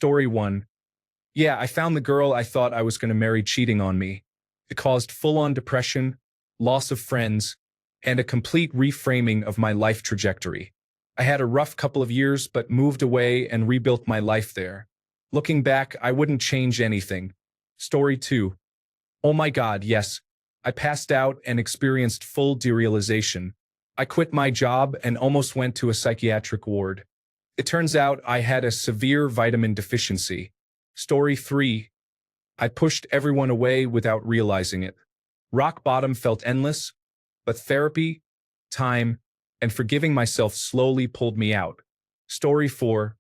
Story 1. Yeah, I found the girl I thought I was going to marry cheating on me. It caused full-on depression, loss of friends, and a complete reframing of my life trajectory. I had a rough couple of years but moved away and rebuilt my life there. Looking back, I wouldn't change anything. Story 2. Oh my God, yes. I passed out and experienced full derealization. I quit my job and almost went to a psychiatric ward. It turns out I had a severe vitamin deficiency. Story 3. I pushed everyone away without realizing it. Rock bottom felt endless, but therapy, time, and forgiving myself slowly pulled me out. Story 4.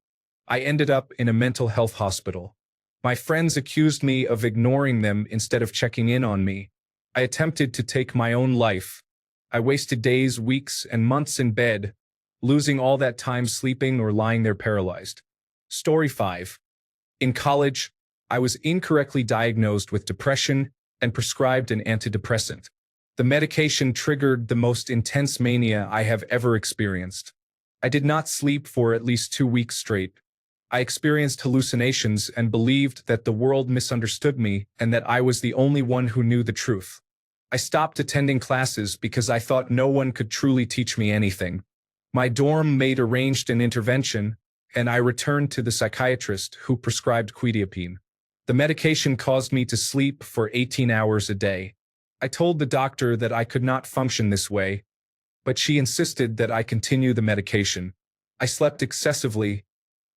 I ended up in a mental health hospital. My friends accused me of ignoring them instead of checking in on me. I attempted to take my own life. I wasted days, weeks, and months in bed, losing all that time sleeping or lying there paralyzed. Story 5. In college, I was incorrectly diagnosed with depression and prescribed an antidepressant. The medication triggered the most intense mania I have ever experienced. I did not sleep for at least 2 weeks straight. I experienced hallucinations and believed that the world misunderstood me and that I was the only one who knew the truth. I stopped attending classes because I thought no one could truly teach me anything. My dorm mate arranged an intervention, and I returned to the psychiatrist who prescribed quetiapine. The medication caused me to sleep for 18 hours a day. I told the doctor that I could not function this way, but she insisted that I continue the medication. I slept excessively,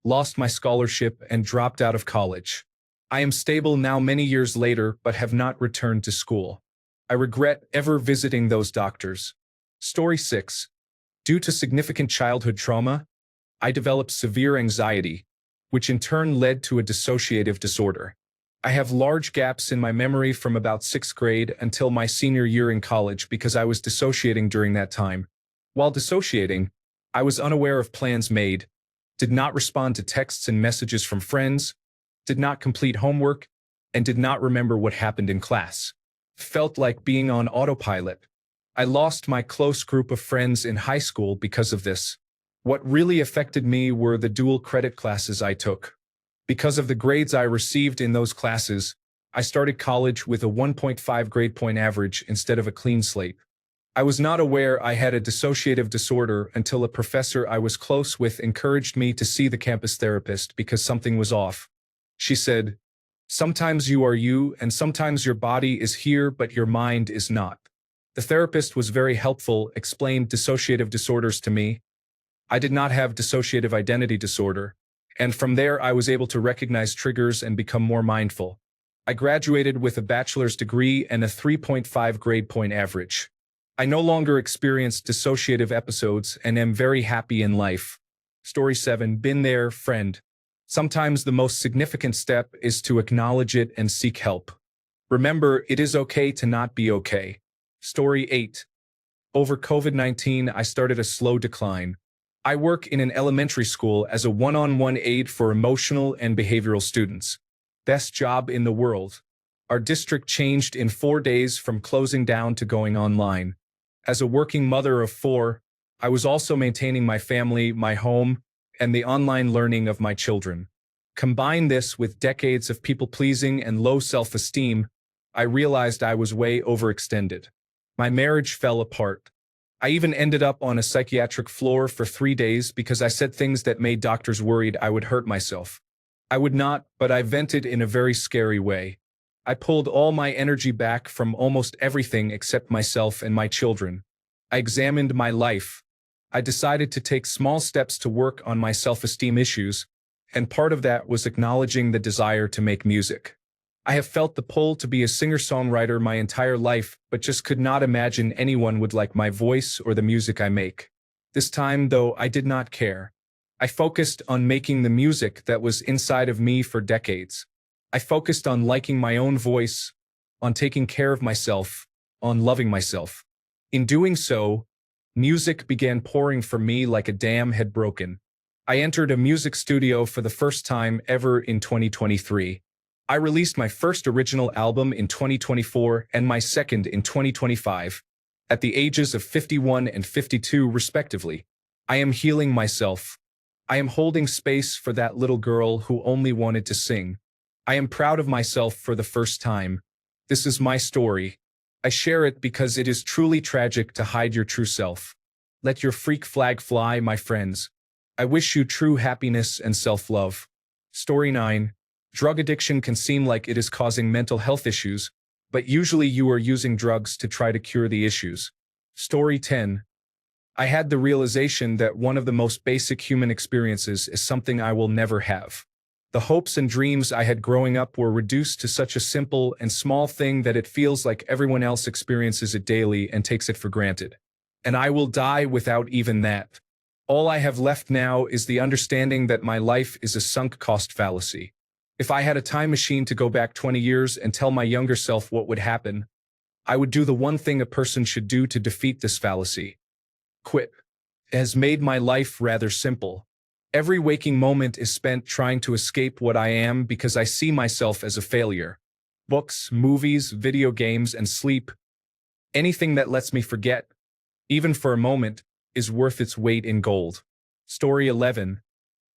lost my scholarship, and dropped out of college. I am stable now many years later, but have not returned to school. I regret ever visiting those doctors. Story 6. Due to significant childhood trauma, I developed severe anxiety, which in turn led to a dissociative disorder. I have large gaps in my memory from about 6th grade until my senior year in college because I was dissociating during that time. While dissociating, I was unaware of plans made, did not respond to texts and messages from friends, did not complete homework, and did not remember what happened in class. Felt like being on autopilot. I lost my close group of friends in high school because of this. What really affected me were the dual credit classes I took. Because of the grades I received in those classes, I started college with a 1.5 grade point average instead of a clean slate. I was not aware I had a dissociative disorder until a professor I was close with encouraged me to see the campus therapist because something was off. She said, "Sometimes you are you, and sometimes your body is here, but your mind is not." The therapist was very helpful, explained dissociative disorders to me. I did not have dissociative identity disorder, and from there I was able to recognize triggers and become more mindful. I graduated with a bachelor's degree and a 3.5 grade point average. I no longer experience dissociative episodes and am very happy in life. Story 7. Been there, friend. Sometimes the most significant step is to acknowledge it and seek help. Remember, it is okay to not be okay. Story 8. Over COVID-19, I started a slow decline. I work in an elementary school as a one-on-one aide for emotional and behavioral students. Best job in the world. Our district changed in 4 days from closing down to going online. As a working mother of 4, I was also maintaining my family, my home, and the online learning of my children. Combine this with decades of people-pleasing and low self-esteem, I realized I was way overextended. My marriage fell apart. I even ended up on a psychiatric floor for 3 days because I said things that made doctors worried I would hurt myself. I would not, but I vented in a very scary way. I pulled all my energy back from almost everything except myself and my children. I examined my life. I decided to take small steps to work on my self-esteem issues, and part of that was acknowledging the desire to make music. I have felt the pull to be a singer-songwriter my entire life, but just could not imagine anyone would like my voice or the music I make. This time, though, I did not care. I focused on making the music that was inside of me for decades. I focused on liking my own voice, on taking care of myself, on loving myself. In doing so, music began pouring for me like a dam had broken. I entered a music studio for the first time ever in 2023. I released my first original album in 2024 and my second in 2025, at the ages of 51 and 52 respectively. I am healing myself. I am holding space for that little girl who only wanted to sing. I am proud of myself for the first time. This is my story. I share it because it is truly tragic to hide your true self. Let your freak flag fly, my friends. I wish you true happiness and self-love. Story 9. Drug addiction can seem like it is causing mental health issues, but usually you are using drugs to try to cure the issues. Story 10. I had the realization that one of the most basic human experiences is something I will never have. The hopes and dreams I had growing up were reduced to such a simple and small thing that it feels like everyone else experiences it daily and takes it for granted. And I will die without even that. All I have left now is the understanding that my life is a sunk cost fallacy. If I had a time machine to go back 20 years and tell my younger self what would happen, I would do the one thing a person should do to defeat this fallacy. Quit. It has made my life rather simple. Every waking moment is spent trying to escape what I am because I see myself as a failure. Books, movies, video games, and sleep. Anything that lets me forget, even for a moment, is worth its weight in gold. Story 11.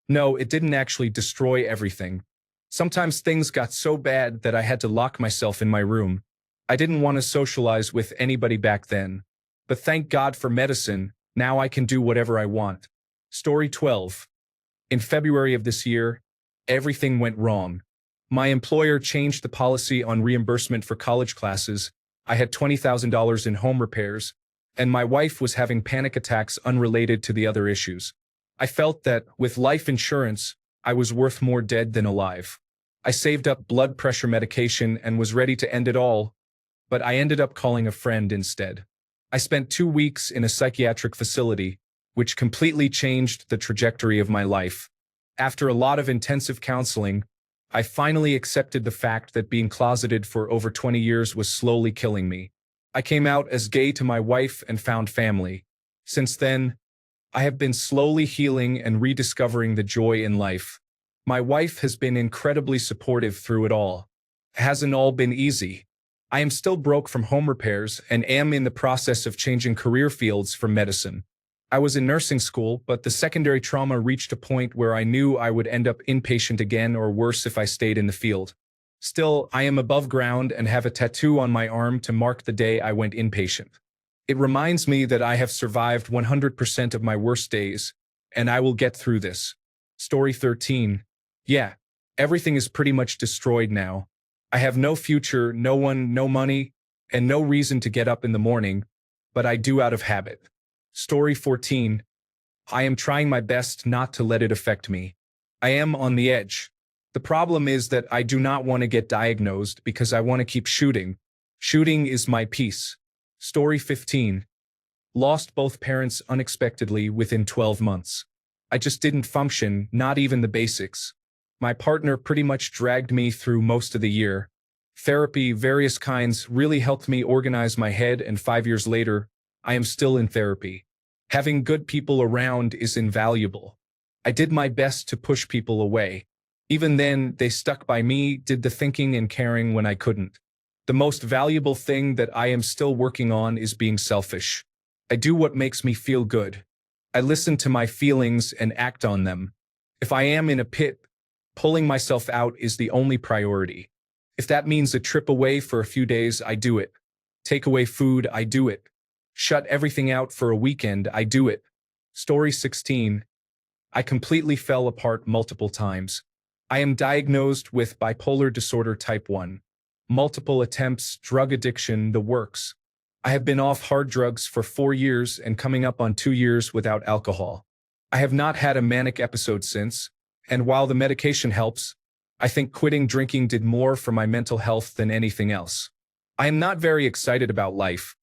No, it didn't actually destroy everything. Sometimes things got so bad that I had to lock myself in my room. I didn't want to socialize with anybody back then. But thank God for medicine, now I can do whatever I want. Story 12. In February of this year, everything went wrong. My employer changed the policy on reimbursement for college classes. I had $20,000 in home repairs, and my wife was having panic attacks unrelated to the other issues. I felt that, with life insurance, I was worth more dead than alive. I saved up blood pressure medication and was ready to end it all, but I ended up calling a friend instead. I spent 2 weeks in a psychiatric facility, which completely changed the trajectory of my life. After a lot of intensive counseling, I finally accepted the fact that being closeted for over 20 years was slowly killing me. I came out as gay to my wife and found family. Since then, I have been slowly healing and rediscovering the joy in life. My wife has been incredibly supportive through it all. It hasn't all been easy. I am still broke from home repairs and am in the process of changing career fields for medicine. I was in nursing school, but the secondary trauma reached a point where I knew I would end up inpatient again or worse if I stayed in the field. Still, I am above ground and have a tattoo on my arm to mark the day I went inpatient. It reminds me that I have survived 100% of my worst days, and I will get through this. Story 13. Yeah, everything is pretty much destroyed now. I have no future, no one, no money, and no reason to get up in the morning, but I do out of habit. Story 14. I am trying my best not to let it affect me. I am on the edge. The problem is that I do not want to get diagnosed because I want to keep shooting. Shooting is my peace. Story 15. Lost both parents unexpectedly within 12 months. I just didn't function, not even the basics. My partner pretty much dragged me through most of the year. Therapy, various kinds, really helped me organize my head, and 5 years later, I am still in therapy. Having good people around is invaluable. I did my best to push people away. Even then, they stuck by me, did the thinking and caring when I couldn't. The most valuable thing that I am still working on is being selfish. I do what makes me feel good. I listen to my feelings and act on them. If I am in a pit, pulling myself out is the only priority. If that means a trip away for a few days, I do it. Take away food, I do it. Shut everything out for a weekend, I do it. Story 16. I completely fell apart multiple times. I am diagnosed with bipolar disorder type 1. Multiple attempts, drug addiction, the works. I have been off hard drugs for 4 years and coming up on 2 years without alcohol. I have not had a manic episode since, and while the medication helps, I think quitting drinking did more for my mental health than anything else. I am not very excited about life.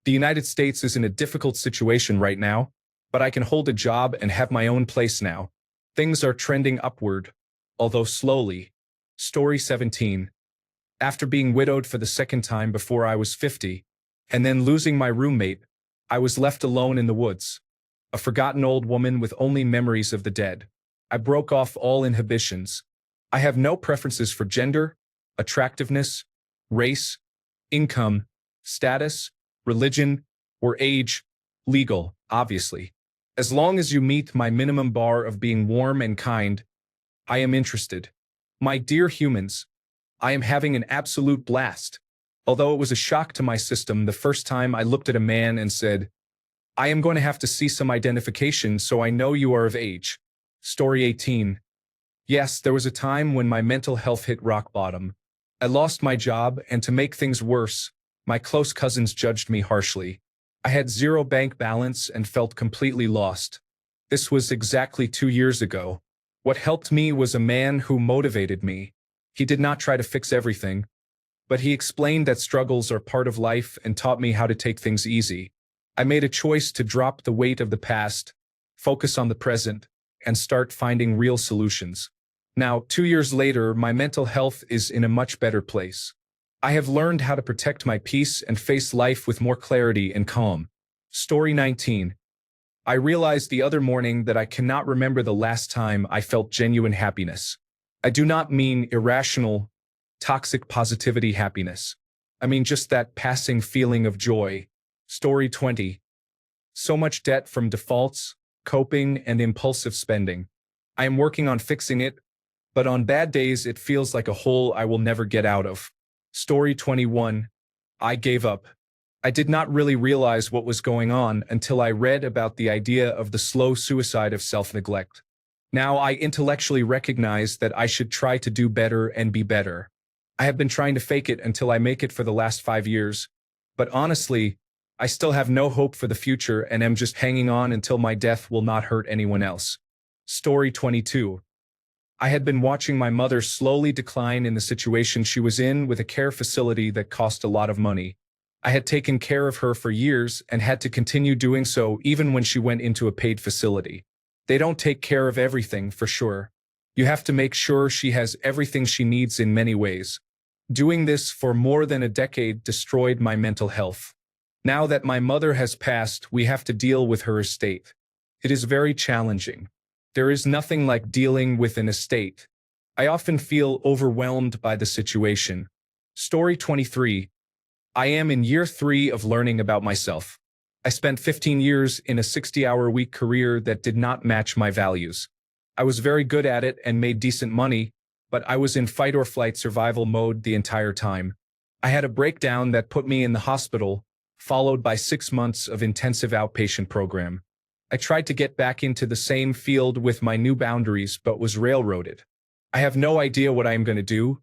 The United States is in a difficult situation right now, but I can hold a job and have my own place now. Things are trending upward, although slowly. Story 17. After being widowed for the second time before I was 50, and then losing my roommate, I was left alone in the woods. A forgotten old woman with only memories of the dead. I broke off all inhibitions. I have no preferences for gender, attractiveness, race, income, status, religion, or age, legal, obviously. As long as you meet my minimum bar of being warm and kind, I am interested. My dear humans, I am having an absolute blast. Although it was a shock to my system the first time I looked at a man and said, I am going to have to see some identification so I know you are of age. Story 18. Yes, there was a time when my mental health hit rock bottom. I lost my job, and to make things worse, my close cousins judged me harshly. I had zero bank balance and felt completely lost. This was exactly 2 years ago. What helped me was a man who motivated me. He did not try to fix everything, but he explained that struggles are part of life and taught me how to take things easy. I made a choice to drop the weight of the past, focus on the present, and start finding real solutions. Now, 2 years later, my mental health is in a much better place. I have learned how to protect my peace and face life with more clarity and calm. Story 19. I realized the other morning that I cannot remember the last time I felt genuine happiness. I do not mean irrational, toxic positivity happiness. I mean just that passing feeling of joy. Story 20. So much debt from defaults, coping, and impulsive spending. I am working on fixing it, but on bad days it feels like a hole I will never get out of. Story 21. I gave up. I did not really realize what was going on until I read about the idea of the slow suicide of self-neglect. Now I intellectually recognize that I should try to do better and be better. I have been trying to fake it until I make it for the last 5 years, but honestly, I still have no hope for the future and am just hanging on until my death will not hurt anyone else. Story 22. I had been watching my mother slowly decline in the situation she was in with a care facility that cost a lot of money. I had taken care of her for years and had to continue doing so even when she went into a paid facility. They don't take care of everything, for sure. You have to make sure she has everything she needs in many ways. Doing this for more than a decade destroyed my mental health. Now that my mother has passed, we have to deal with her estate. It is very challenging. There is nothing like dealing with an estate. I often feel overwhelmed by the situation. Story 23. I am in year 3 of learning about myself. I spent 15 years in a 60-hour-a-week career that did not match my values. I was very good at it and made decent money, but I was in fight-or-flight survival mode the entire time. I had a breakdown that put me in the hospital, followed by 6 months of intensive outpatient program. I tried to get back into the same field with my new boundaries but was railroaded. I have no idea what I am going to do,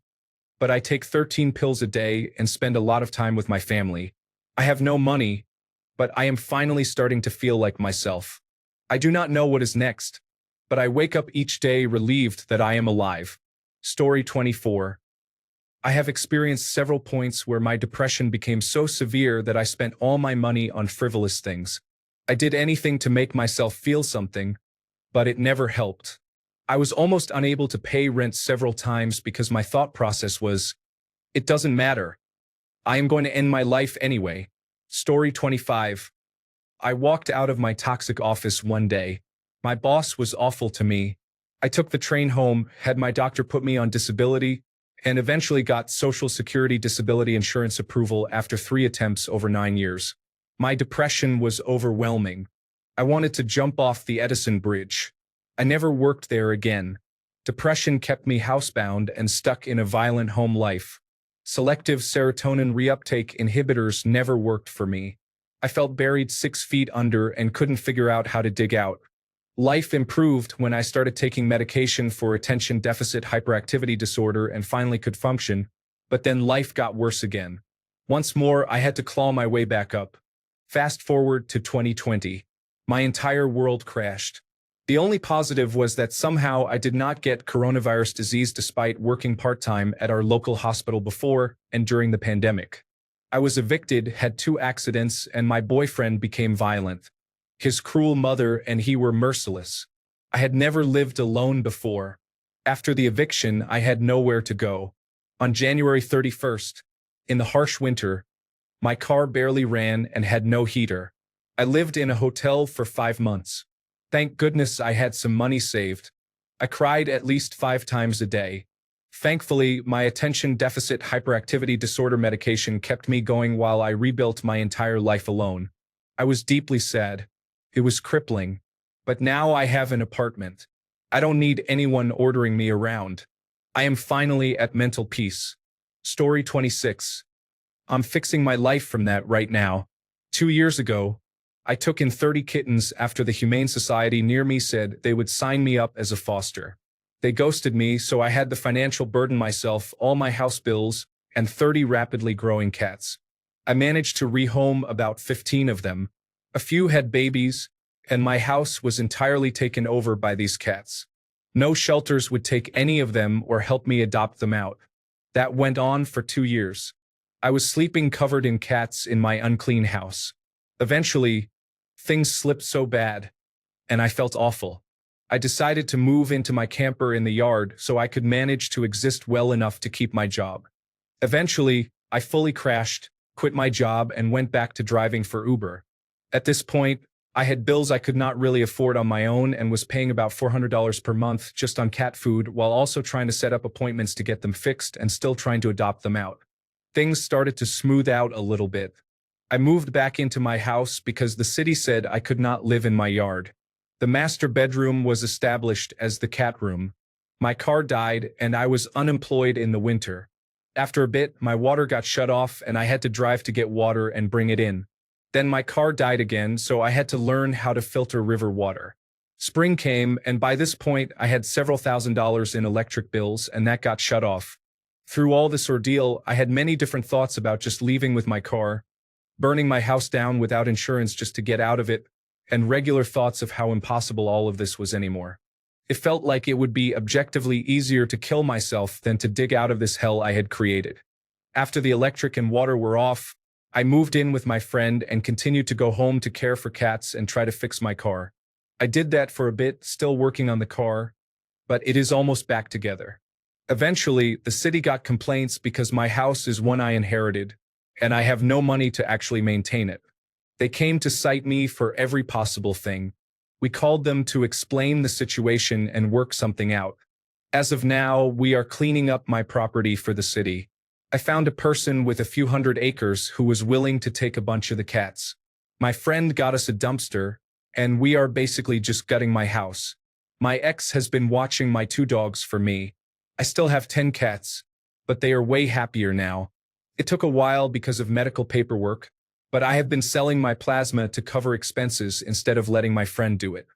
but I take 13 pills a day and spend a lot of time with my family. I have no money, but I am finally starting to feel like myself. I do not know what is next, but I wake up each day relieved that I am alive. Story 24. I have experienced several points where my depression became so severe that I spent all my money on frivolous things. I did anything to make myself feel something, but it never helped. I was almost unable to pay rent several times because my thought process was, it doesn't matter. I am going to end my life anyway. Story 25. I walked out of my toxic office one day. My boss was awful to me. I took the train home, had my doctor put me on disability, and eventually got Social Security disability insurance approval after 3 attempts over 9 years. My depression was overwhelming. I wanted to jump off the Edison Bridge. I never worked there again. Depression kept me housebound and stuck in a violent home life. Selective serotonin reuptake inhibitors never worked for me. I felt buried 6 feet under and couldn't figure out how to dig out. Life improved when I started taking medication for attention deficit hyperactivity disorder and finally could function, but then life got worse again. Once more, I had to claw my way back up. Fast forward to 2020. My entire world crashed. The only positive was that somehow I did not get coronavirus disease despite working part-time at our local hospital before and during the pandemic. I was evicted, had 2 accidents, and my boyfriend became violent. His cruel mother and he were merciless. I had never lived alone before. After the eviction, I had nowhere to go. On January 31st, in the harsh winter, my car barely ran and had no heater. I lived in a hotel for 5 months. Thank goodness I had some money saved. I cried at least 5 times a day. Thankfully, my attention deficit hyperactivity disorder medication kept me going while I rebuilt my entire life alone. I was deeply sad. It was crippling. But now I have an apartment. I don't need anyone ordering me around. I am finally at mental peace. Story 26. I'm fixing my life from that right now. 2 years ago, I took in 30 kittens after the Humane Society near me said they would sign me up as a foster. They ghosted me, so I had the financial burden myself, all my house bills, and 30 rapidly growing cats. I managed to rehome about 15 of them. A few had babies, and my house was entirely taken over by these cats. No shelters would take any of them or help me adopt them out. That went on for 2 years. I was sleeping covered in cats in my unclean house. Eventually, things slipped so bad, and I felt awful. I decided to move into my camper in the yard so I could manage to exist well enough to keep my job. Eventually, I fully crashed, quit my job, and went back to driving for Uber. At this point, I had bills I could not really afford on my own and was paying about $400 per month just on cat food while also trying to set up appointments to get them fixed and still trying to adopt them out. Things started to smooth out a little bit. I moved back into my house because the city said I could not live in my yard. The master bedroom was established as the cat room. My car died and I was unemployed in the winter. After a bit, my water got shut off and I had to drive to get water and bring it in. Then my car died again, so I had to learn how to filter river water. Spring came, and by this point, I had several $1,000s in electric bills, and that got shut off. Through all this ordeal, I had many different thoughts about just leaving with my car, burning my house down without insurance just to get out of it, and regular thoughts of how impossible all of this was anymore. It felt like it would be objectively easier to kill myself than to dig out of this hell I had created. After the electric and water were off, I moved in with my friend and continued to go home to care for cats and try to fix my car. I did that for a bit, still working on the car, but it is almost back together. Eventually, the city got complaints because my house is one I inherited, and I have no money to actually maintain it. They came to cite me for every possible thing. We called them to explain the situation and work something out. As of now, we are cleaning up my property for the city. I found a person with a few hundred acres who was willing to take a bunch of the cats. My friend got us a dumpster, and we are basically just gutting my house. My ex has been watching my 2 dogs for me. I still have 10 cats, but they are way happier now. It took a while because of medical paperwork, but I have been selling my plasma to cover expenses instead of letting my friend do it.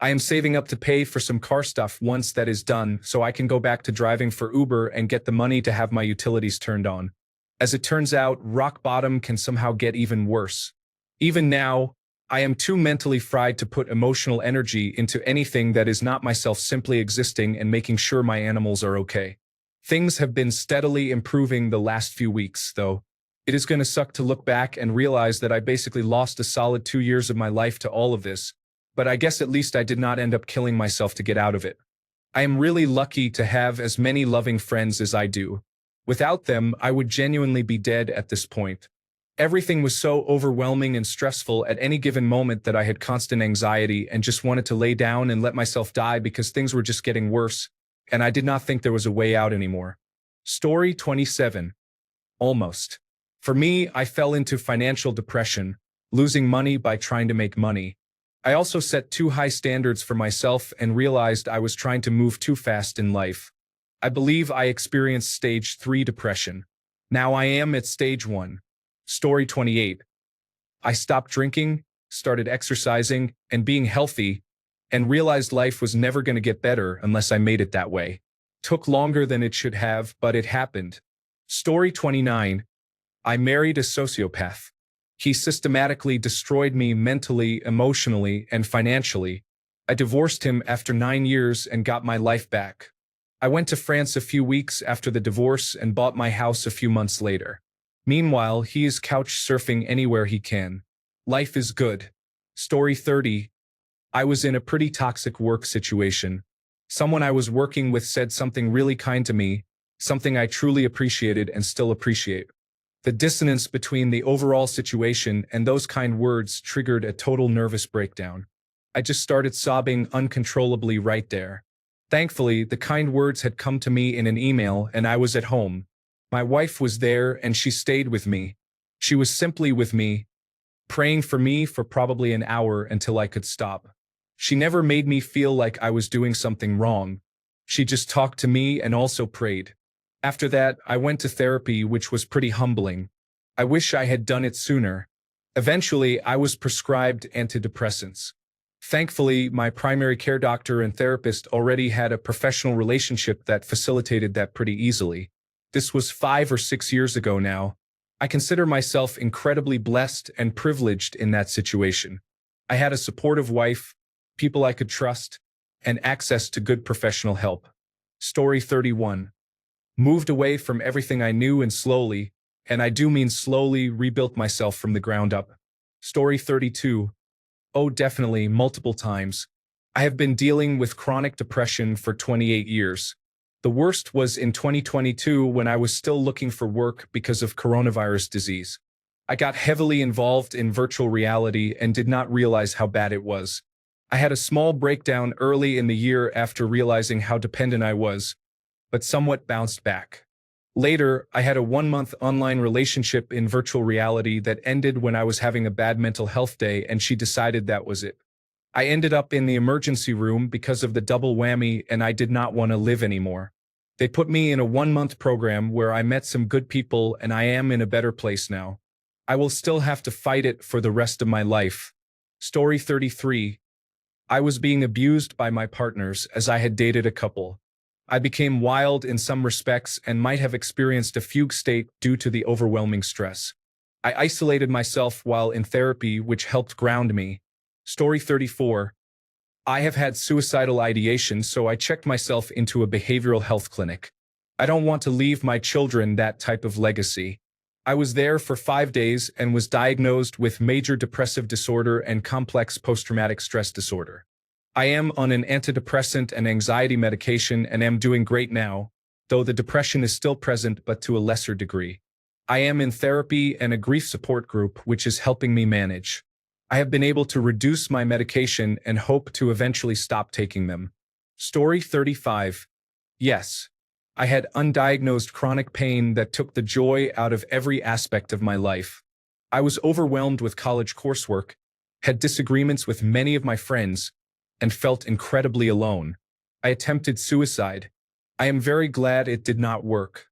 I am saving up to pay for some car stuff once that is done so I can go back to driving for Uber and get the money to have my utilities turned on. As it turns out, rock bottom can somehow get even worse. Even now, I am too mentally fried to put emotional energy into anything that is not myself simply existing and making sure my animals are okay. Things have been steadily improving the last few weeks, though. It is going to suck to look back and realize that I basically lost a solid 2 years of my life to all of this. But I guess at least I did not end up killing myself to get out of it. I am really lucky to have as many loving friends as I do. Without them, I would genuinely be dead at this point. Everything was so overwhelming and stressful at any given moment that I had constant anxiety and just wanted to lay down and let myself die because things were just getting worse, and I did not think there was a way out anymore. Story 27. Almost. For me, I fell into financial depression, losing money by trying to make money. I also set too high standards for myself and realized I was trying to move too fast in life. I believe I experienced stage 3 depression. Now I am at stage 1. Story 28. I stopped drinking, started exercising, and being healthy, and realized life was never going to get better unless I made it that way. Took longer than it should have, but it happened. Story 29. I married a sociopath. He systematically destroyed me mentally, emotionally, and financially. I divorced him after 9 years and got my life back. I went to France a few weeks after the divorce and bought my house a few months later. Meanwhile, he is couch surfing anywhere he can. Life is good. Story 30. I was in a pretty toxic work situation. Someone I was working with said something really kind to me, something I truly appreciated and still appreciate. The dissonance between the overall situation and those kind words triggered a total nervous breakdown. I just started sobbing uncontrollably right there. Thankfully, the kind words had come to me in an email and I was at home. My wife was there and she stayed with me. She was simply with me, praying for me for probably an hour until I could stop. She never made me feel like I was doing something wrong. She just talked to me and also prayed. After that, I went to therapy, which was pretty humbling. I wish I had done it sooner. Eventually, I was prescribed antidepressants. Thankfully, my primary care doctor and therapist already had a professional relationship that facilitated that pretty easily. This was 5 or 6 years ago now. I consider myself incredibly blessed and privileged in that situation. I had a supportive wife, people I could trust, and access to good professional help. Story 31. Moved away from everything I knew and slowly, and I do mean slowly, rebuilt myself from the ground up. Story 32. Oh, definitely, multiple times. I have been dealing with chronic depression for 28 years. The worst was in 2022 when I was still looking for work because of coronavirus disease. I got heavily involved in virtual reality and did not realize how bad it was. I had a small breakdown early in the year after realizing how dependent I was, but somewhat bounced back. Later, I had a 1-month online relationship in virtual reality that ended when I was having a bad mental health day and she decided that was it. I ended up in the emergency room because of the double whammy and I did not want to live anymore. They put me in a 1-month program where I met some good people and I am in a better place now. I will still have to fight it for the rest of my life. Story 33. I was being abused by my partners as I had dated a couple. I became wild in some respects and might have experienced a fugue state due to the overwhelming stress. I isolated myself while in therapy, which helped ground me. Story 34. I have had suicidal ideation, so I checked myself into a behavioral health clinic. I don't want to leave my children that type of legacy. I was there for 5 days and was diagnosed with major depressive disorder and complex post-traumatic stress disorder. I am on an antidepressant and anxiety medication and am doing great now, though the depression is still present but to a lesser degree. I am in therapy and a grief support group, which is helping me manage. I have been able to reduce my medication and hope to eventually stop taking them. Story 35. Yes, I had undiagnosed chronic pain that took the joy out of every aspect of my life. I was overwhelmed with college coursework, had disagreements with many of my friends, and felt incredibly alone. I attempted suicide. I am very glad it did not work.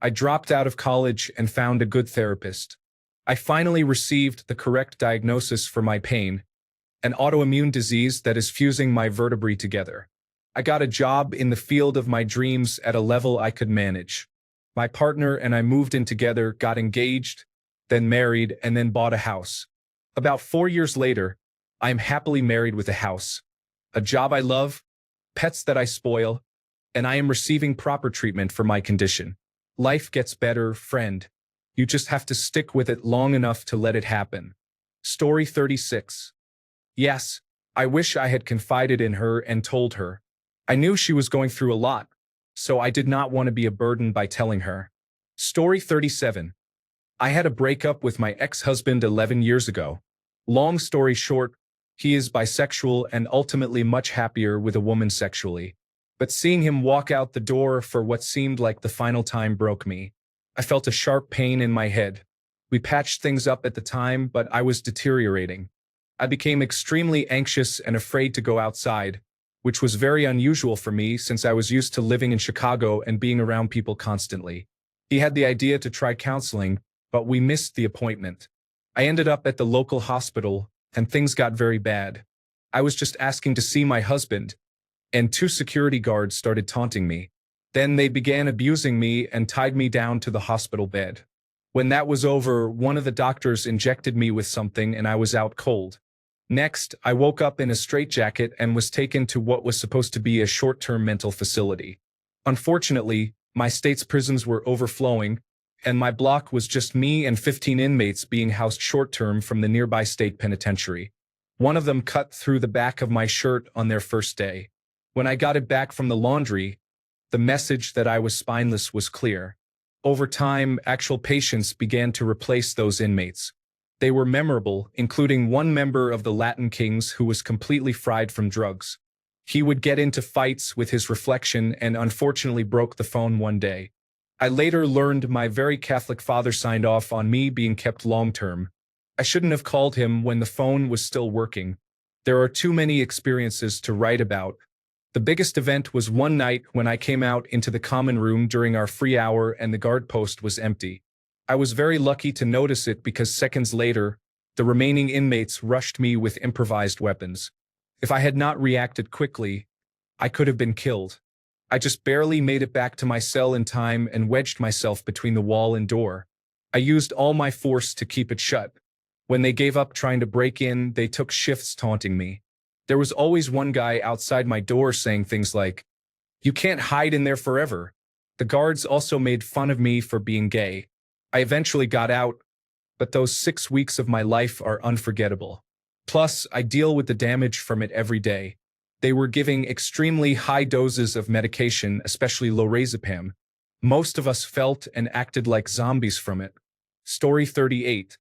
I dropped out of college and found a good therapist. I finally received the correct diagnosis for my pain, an autoimmune disease that is fusing my vertebrae together. I got a job in the field of my dreams at a level I could manage. My partner and I moved in together, got engaged, then married, and then bought a house. About 4 years later, I am happily married with a house, a job I love, pets that I spoil, and I am receiving proper treatment for my condition. Life gets better, friend. You just have to stick with it long enough to let it happen. Story 36. Yes, I wish I had confided in her and told her. I knew she was going through a lot, so I did not want to be a burden by telling her. Story 37. I had a breakup with my ex-husband 11 years ago. Long story short, he is bisexual and ultimately much happier with a woman sexually. But seeing him walk out the door for what seemed like the final time broke me. I felt a sharp pain in my head. We patched things up at the time, but I was deteriorating. I became extremely anxious and afraid to go outside, which was very unusual for me since I was used to living in Chicago and being around people constantly. He had the idea to try counseling, but we missed the appointment. I ended up at the local hospital, and things got very bad. I was just asking to see my husband, and 2 security guards started taunting me. Then they began abusing me and tied me down to the hospital bed. When that was over, one of the doctors injected me with something and I was out cold. Next, I woke up in a straitjacket and was taken to what was supposed to be a short-term mental facility. Unfortunately, my state's prisons were overflowing, and my block was just me and 15 inmates being housed short-term from the nearby state penitentiary. One of them cut through the back of my shirt on their first day. When I got it back from the laundry, the message that I was spineless was clear. Over time, actual patients began to replace those inmates. They were memorable, including one member of the Latin Kings who was completely fried from drugs. He would get into fights with his reflection and unfortunately broke the phone one day. I later learned my very Catholic father signed off on me being kept long-term. I shouldn't have called him when the phone was still working. There are too many experiences to write about. The biggest event was one night when I came out into the common room during our free hour and the guard post was empty. I was very lucky to notice it because seconds later, the remaining inmates rushed me with improvised weapons. If I had not reacted quickly, I could have been killed. I just barely made it back to my cell in time and wedged myself between the wall and door. I used all my force to keep it shut. When they gave up trying to break in, they took shifts taunting me. There was always one guy outside my door saying things like, "You can't hide in there forever." The guards also made fun of me for being gay. I eventually got out, but those 6 weeks of my life are unforgettable. Plus, I deal with the damage from it every day. They were giving extremely high doses of medication, especially lorazepam. Most of us felt and acted like zombies from it. Story 38.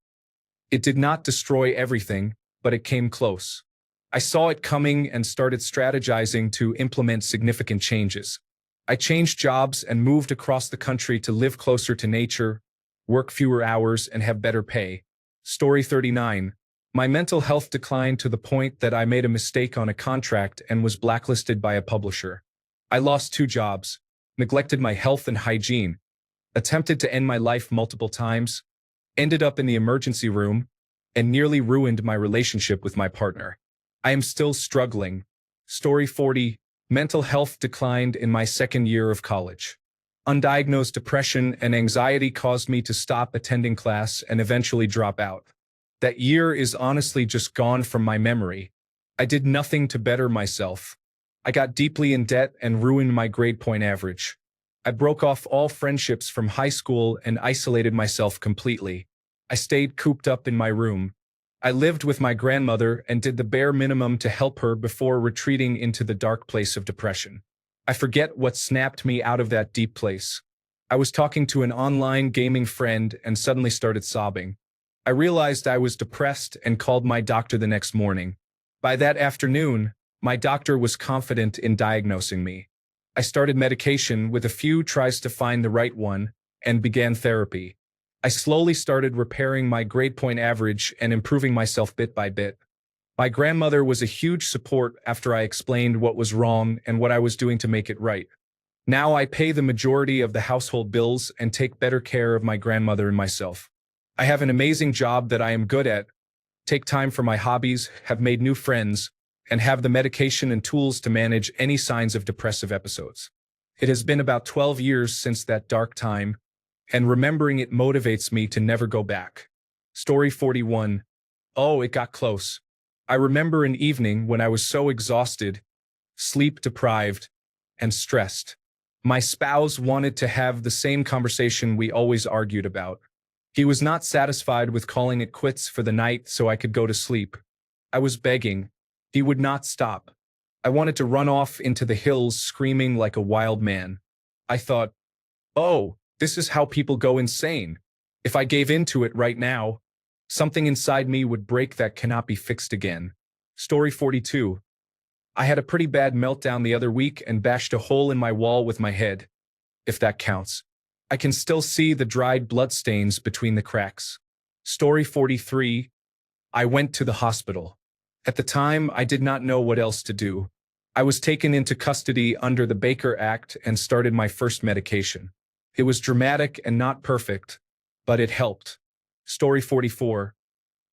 It did not destroy everything, but it came close. I saw it coming and started strategizing to implement significant changes. I changed jobs and moved across the country to live closer to nature, work fewer hours, and have better pay. Story 39. My mental health declined to the point that I made a mistake on a contract and was blacklisted by a publisher. I lost 2 jobs, neglected my health and hygiene, attempted to end my life multiple times, ended up in the emergency room, and nearly ruined my relationship with my partner. I am still struggling. Story 40. Mental health declined in my second year of college. Undiagnosed depression and anxiety caused me to stop attending class and eventually drop out. That year is honestly just gone from my memory. I did nothing to better myself. I got deeply in debt and ruined my grade point average. I broke off all friendships from high school and isolated myself completely. I stayed cooped up in my room. I lived with my grandmother and did the bare minimum to help her before retreating into the dark place of depression. I forget what snapped me out of that deep place. I was talking to an online gaming friend and suddenly started sobbing. I realized I was depressed and called my doctor the next morning. By that afternoon, my doctor was confident in diagnosing me. I started medication with a few tries to find the right one and began therapy. I slowly started repairing my grade point average and improving myself bit by bit. My grandmother was a huge support after I explained what was wrong and what I was doing to make it right. Now I pay the majority of the household bills and take better care of my grandmother and myself. I have an amazing job that I am good at, take time for my hobbies, have made new friends, and have the medication and tools to manage any signs of depressive episodes. It has been about 12 years since that dark time, and remembering it motivates me to never go back. Story 41. Oh, it got close. I remember an evening when I was so exhausted, sleep-deprived, and stressed. My spouse wanted to have the same conversation we always argued about. He was not satisfied with calling it quits for the night so I could go to sleep. I was begging. He would not stop. I wanted to run off into the hills screaming like a wild man. I thought, oh, this is how people go insane. If I gave in to it right now, something inside me would break that cannot be fixed again. Story 42. I had a pretty bad meltdown the other week and bashed a hole in my wall with my head, if that counts. I can still see the dried bloodstains between the cracks. Story 43. I went to the hospital. At the time, I did not know what else to do. I was taken into custody under the Baker Act and started my first medication. It was dramatic and not perfect, but it helped. Story 44.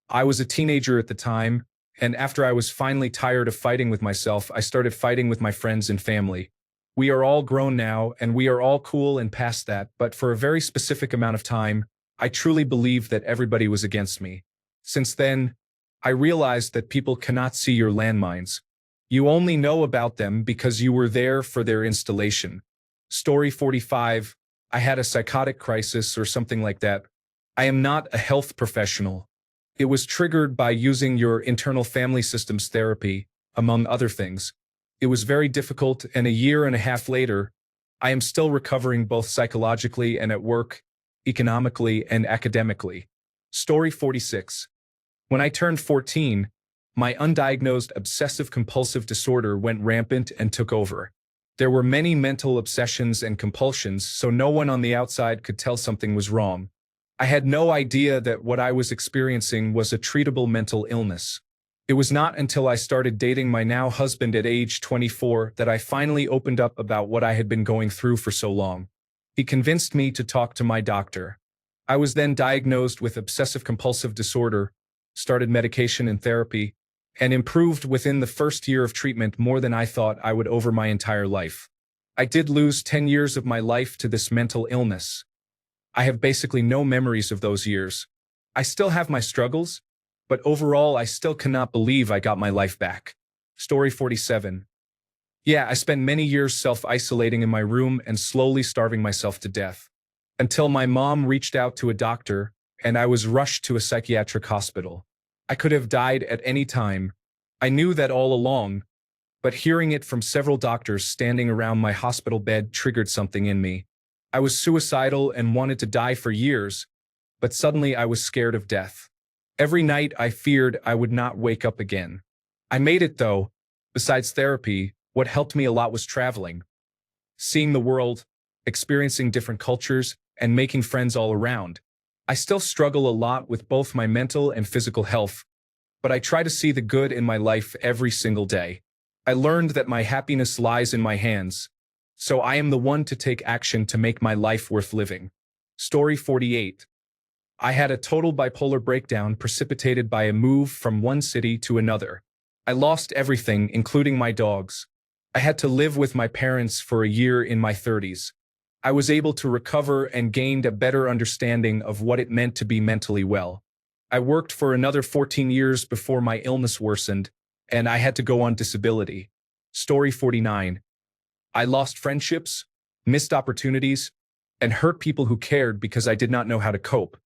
I was a teenager at the time, and after I was finally tired of fighting with myself, I started fighting with my friends and family. We are all grown now, and we are all cool and past that, but for a very specific amount of time, I truly believed that everybody was against me. Since then, I realized that people cannot see your landmines. You only know about them because you were there for their installation. Story 45. I had a psychotic crisis or something like that. I am not a health professional. It was triggered by using your internal family systems therapy, among other things. It was very difficult, and a year and a half later, I am still recovering both psychologically and at work, economically and academically. Story 46. When I turned 14, my undiagnosed obsessive-compulsive disorder went rampant and took over. There were many mental obsessions and compulsions, so no one on the outside could tell something was wrong. I had no idea that what I was experiencing was a treatable mental illness. It was not until I started dating my now husband at age 24 that I finally opened up about what I had been going through for so long. He convinced me to talk to my doctor. I was then diagnosed with obsessive-compulsive disorder, started medication and therapy, and improved within the first year of treatment more than I thought I would over my entire life. I did lose 10 years of my life to this mental illness. I have basically no memories of those years. I still have my struggles, but overall I still cannot believe I got my life back. Story 47. Yeah, I spent many years self-isolating in my room and slowly starving myself to death. Until my mom reached out to a doctor, and I was rushed to a psychiatric hospital. I could have died at any time. I knew that all along, but hearing it from several doctors standing around my hospital bed triggered something in me. I was suicidal and wanted to die for years, but suddenly I was scared of death. Every night I feared I would not wake up again. I made it though. Besides therapy, what helped me a lot was traveling. Seeing the world, experiencing different cultures, and making friends all around. I still struggle a lot with both my mental and physical health, but I try to see the good in my life every single day. I learned that my happiness lies in my hands, so I am the one to take action to make my life worth living. Story 48. I had a total bipolar breakdown precipitated by a move from one city to another. I lost everything, including my dogs. I had to live with my parents for a year in my 30s. I was able to recover and gained a better understanding of what it meant to be mentally well. I worked for another 14 years before my illness worsened, and I had to go on disability. Story 49. I lost friendships, missed opportunities, and hurt people who cared because I did not know how to cope.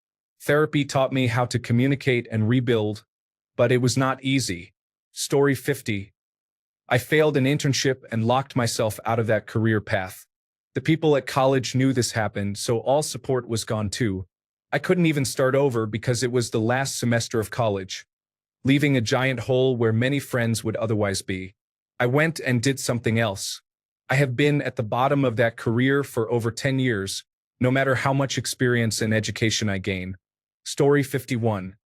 Therapy taught me how to communicate and rebuild, but it was not easy. Story 50. I failed an internship and locked myself out of that career path. The people at college knew this happened, so all support was gone too. I couldn't even start over because it was the last semester of college, leaving a giant hole where many friends would otherwise be. I went and did something else. I have been at the bottom of that career for over 10 years, no matter how much experience and education I gain. Story 51.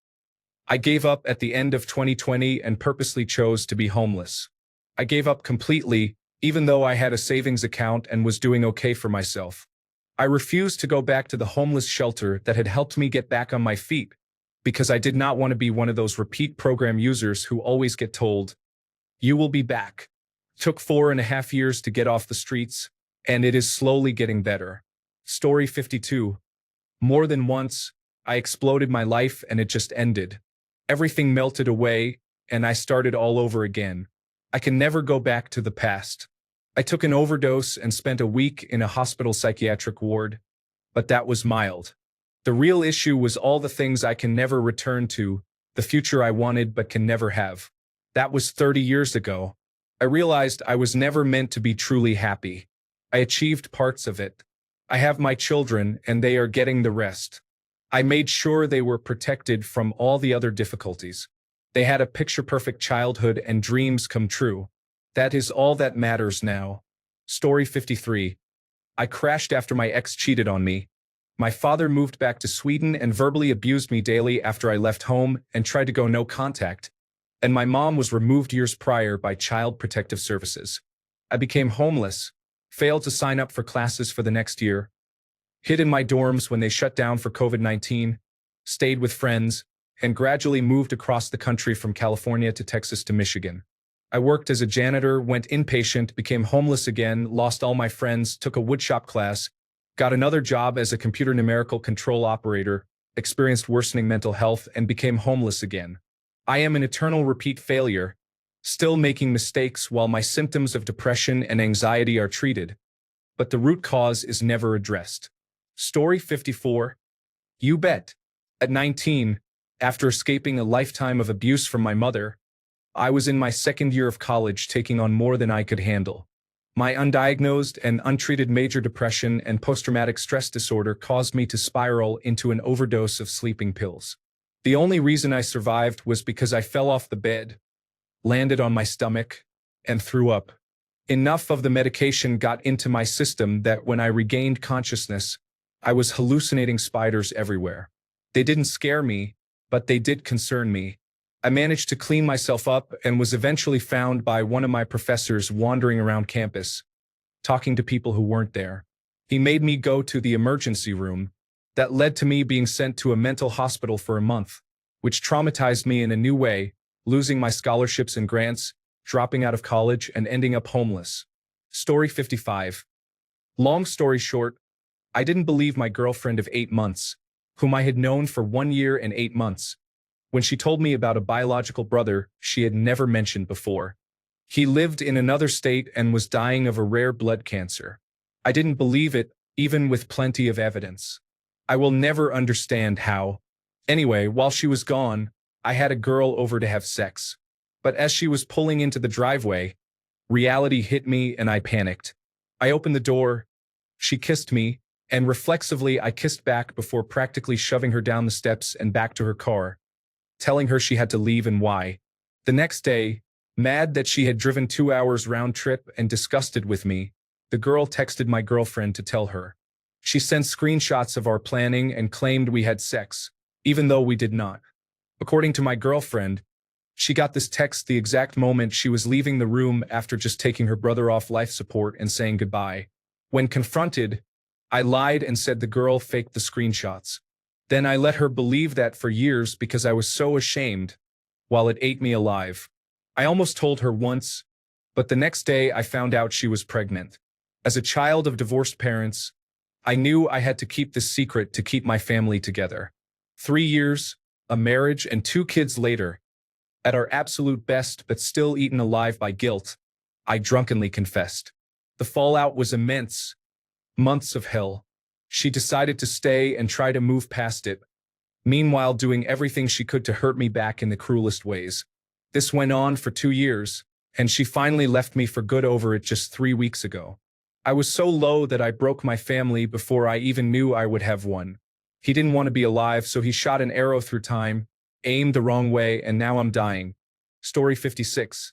I gave up at the end of 2020 and purposely chose to be homeless. I gave up completely, even though I had a savings account and was doing okay for myself. I refused to go back to the homeless shelter that had helped me get back on my feet, because I did not want to be one of those repeat program users who always get told, "You will be back." Took 4.5 years to get off the streets, and it is slowly getting better. Story 52. More than once, I exploded my life and it just ended. Everything melted away, and I started all over again. I can never go back to the past. I took an overdose and spent a week in a hospital psychiatric ward, but that was mild. The real issue was all the things I can never return to, the future I wanted but can never have. That was 30 years ago. I realized I was never meant to be truly happy. I achieved parts of it. I have my children, and they are getting the rest. I made sure they were protected from all the other difficulties. They had a picture-perfect childhood and dreams come true. That is all that matters now. Story 53. I crashed after my ex cheated on me. My father moved back to Sweden and verbally abused me daily after I left home and tried to go no contact. And my mom was removed years prior by Child Protective Services. I became homeless, failed to sign up for classes for the next year, hid in my dorms when they shut down for COVID-19, stayed with friends, and gradually moved across the country from California to Texas to Michigan. I worked as a janitor, went inpatient, became homeless again, lost all my friends, took a woodshop class, got another job as a computer numerical control operator, experienced worsening mental health, and became homeless again. I am an eternal repeat failure, still making mistakes while my symptoms of depression and anxiety are treated, but the root cause is never addressed. Story 54. You bet. At 19, after escaping a lifetime of abuse from my mother, I was in my second year of college taking on more than I could handle. My undiagnosed and untreated major depression and post-traumatic stress disorder caused me to spiral into an overdose of sleeping pills. The only reason I survived was because I fell off the bed, landed on my stomach, and threw up. Enough of the medication got into my system that when I regained consciousness, I was hallucinating spiders everywhere. They didn't scare me, but they did concern me. I managed to clean myself up and was eventually found by one of my professors wandering around campus, talking to people who weren't there. He made me go to the emergency room. That led to me being sent to a mental hospital for a month, which traumatized me in a new way, losing my scholarships and grants, dropping out of college, and ending up homeless. Story 55. Long story short, I didn't believe my girlfriend of 8 months, whom I had known for 1 year and 8 months, when she told me about a biological brother she had never mentioned before. He lived in another state and was dying of a rare blood cancer. I didn't believe it, even with plenty of evidence. I will never understand how. Anyway, while she was gone, I had a girl over to have sex. But as she was pulling into the driveway, reality hit me and I panicked. I opened the door, she kissed me, and reflexively I kissed back before practically shoving her down the steps and back to her car, telling her she had to leave and why. The next day, mad that she had driven 2 hours round trip and disgusted with me, the girl texted my girlfriend to tell her. She sent screenshots of our planning and claimed we had sex, even though we did not. According to my girlfriend, she got this text the exact moment she was leaving the room after just taking her brother off life support and saying goodbye. When confronted, I lied and said the girl faked the screenshots. Then I let her believe that for years because I was so ashamed, while it ate me alive. I almost told her once, but the next day I found out she was pregnant. As a child of divorced parents, I knew I had to keep this secret to keep my family together. 3 years, a marriage, and 2 kids later, at our absolute best but still eaten alive by guilt, I drunkenly confessed. The fallout was immense. Months of hell. She decided to stay and try to move past it, meanwhile doing everything she could to hurt me back in the cruelest ways. This went on for 2 years, and she finally left me for good over it just 3 weeks ago. I was so low that I broke my family before I even knew I would have one. He didn't want to be alive, so he shot an arrow through time, aimed the wrong way, and now I'm dying. Story 56.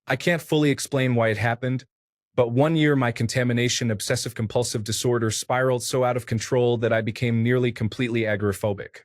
I can't fully explain why it happened, but 1 year my contamination obsessive-compulsive disorder spiraled so out of control that I became nearly completely agoraphobic.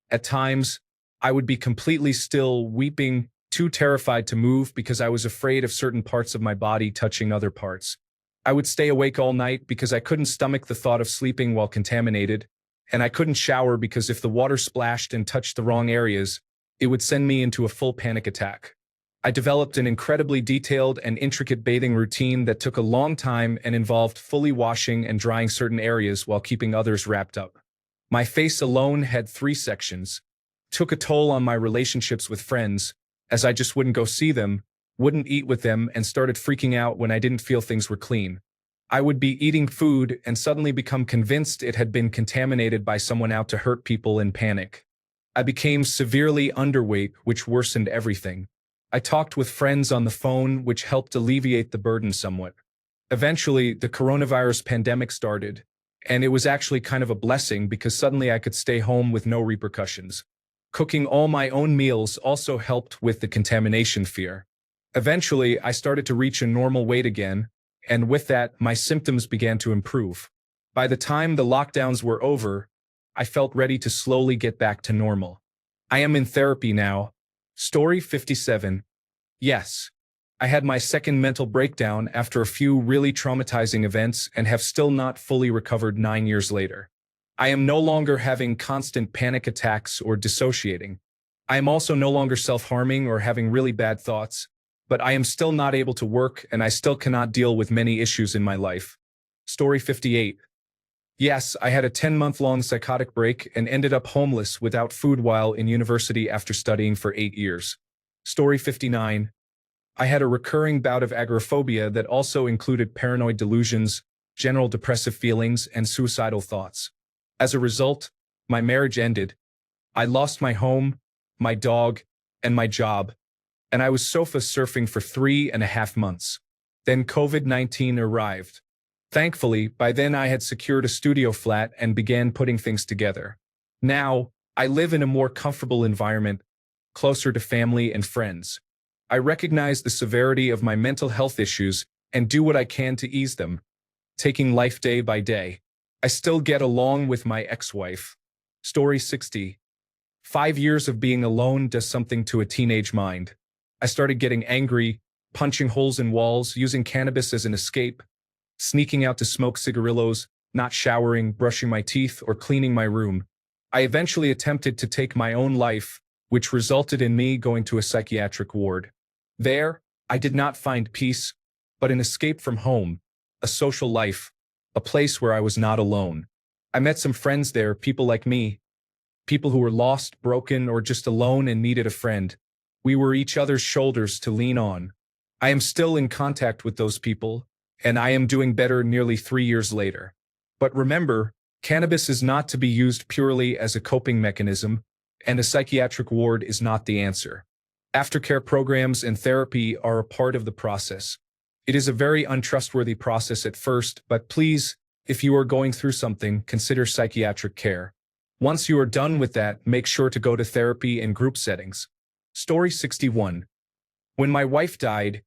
At times, I would be completely still, weeping, too terrified to move because I was afraid of certain parts of my body touching other parts. I would stay awake all night because I couldn't stomach the thought of sleeping while contaminated, and I couldn't shower because if the water splashed and touched the wrong areas, it would send me into a full panic attack. I developed an incredibly detailed and intricate bathing routine that took a long time and involved fully washing and drying certain areas while keeping others wrapped up. My face alone had 3 sections. Took a toll on my relationships with friends, as I just wouldn't go see them, wouldn't eat with them, and started freaking out when I didn't feel things were clean. I would be eating food and suddenly become convinced it had been contaminated by someone out to hurt people and panic. I became severely underweight, which worsened everything. I talked with friends on the phone, which helped alleviate the burden somewhat. Eventually, the coronavirus pandemic started, and it was actually kind of a blessing because suddenly I could stay home with no repercussions. Cooking all my own meals also helped with the contamination fear. Eventually, I started to reach a normal weight again, and with that, my symptoms began to improve. By the time the lockdowns were over, I felt ready to slowly get back to normal. I am in therapy now. Story 57. Yes, I had my second mental breakdown after a few really traumatizing events and have still not fully recovered 9 years later. I am no longer having constant panic attacks or dissociating. I am also no longer self-harming or having really bad thoughts, but I am still not able to work and I still cannot deal with many issues in my life. Story 58. Yes, I had a 10-month-long psychotic break and ended up homeless without food while in university after studying for 8 years. Story 59. I had a recurring bout of agoraphobia that also included paranoid delusions, general depressive feelings, and suicidal thoughts. As a result, my marriage ended. I lost my home, my dog, and my job, and I was sofa surfing for 3.5 months. Then COVID-19 arrived. Thankfully, by then I had secured a studio flat and began putting things together. Now, I live in a more comfortable environment, closer to family and friends. I recognize the severity of my mental health issues and do what I can to ease them, taking life day by day. I still get along with my ex-wife. Story 60. 5 years of being alone does something to a teenage mind. I started getting angry, punching holes in walls, using cannabis as an escape, sneaking out to smoke cigarillos, not showering, brushing my teeth, or cleaning my room. I eventually attempted to take my own life, which resulted in me going to a psychiatric ward. There, I did not find peace, but an escape from home, a social life, a place where I was not alone. I met some friends there, people like me, people who were lost, broken, or just alone and needed a friend. We were each other's shoulders to lean on. I am still in contact with those people, and I am doing better nearly 3 years later. But remember, cannabis is not to be used purely as a coping mechanism, and a psychiatric ward is not the answer. Aftercare programs and therapy are a part of the process. It is a very untrustworthy process at first, but please, if you are going through something, consider psychiatric care. Once you are done with that, make sure to go to therapy and group settings. Story 61. When my wife died,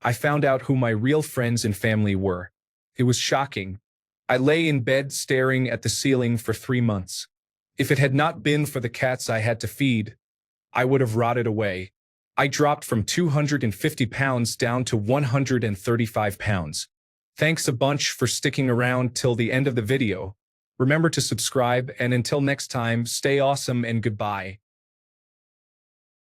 I found out who my real friends and family were. It was shocking. I lay in bed staring at the ceiling for 3 months. If it had not been for the cats I had to feed, I would have rotted away. I dropped from 250 pounds down to 135 pounds. Thanks a bunch for sticking around till the end of the video. Remember to subscribe, and until next time, stay awesome and goodbye.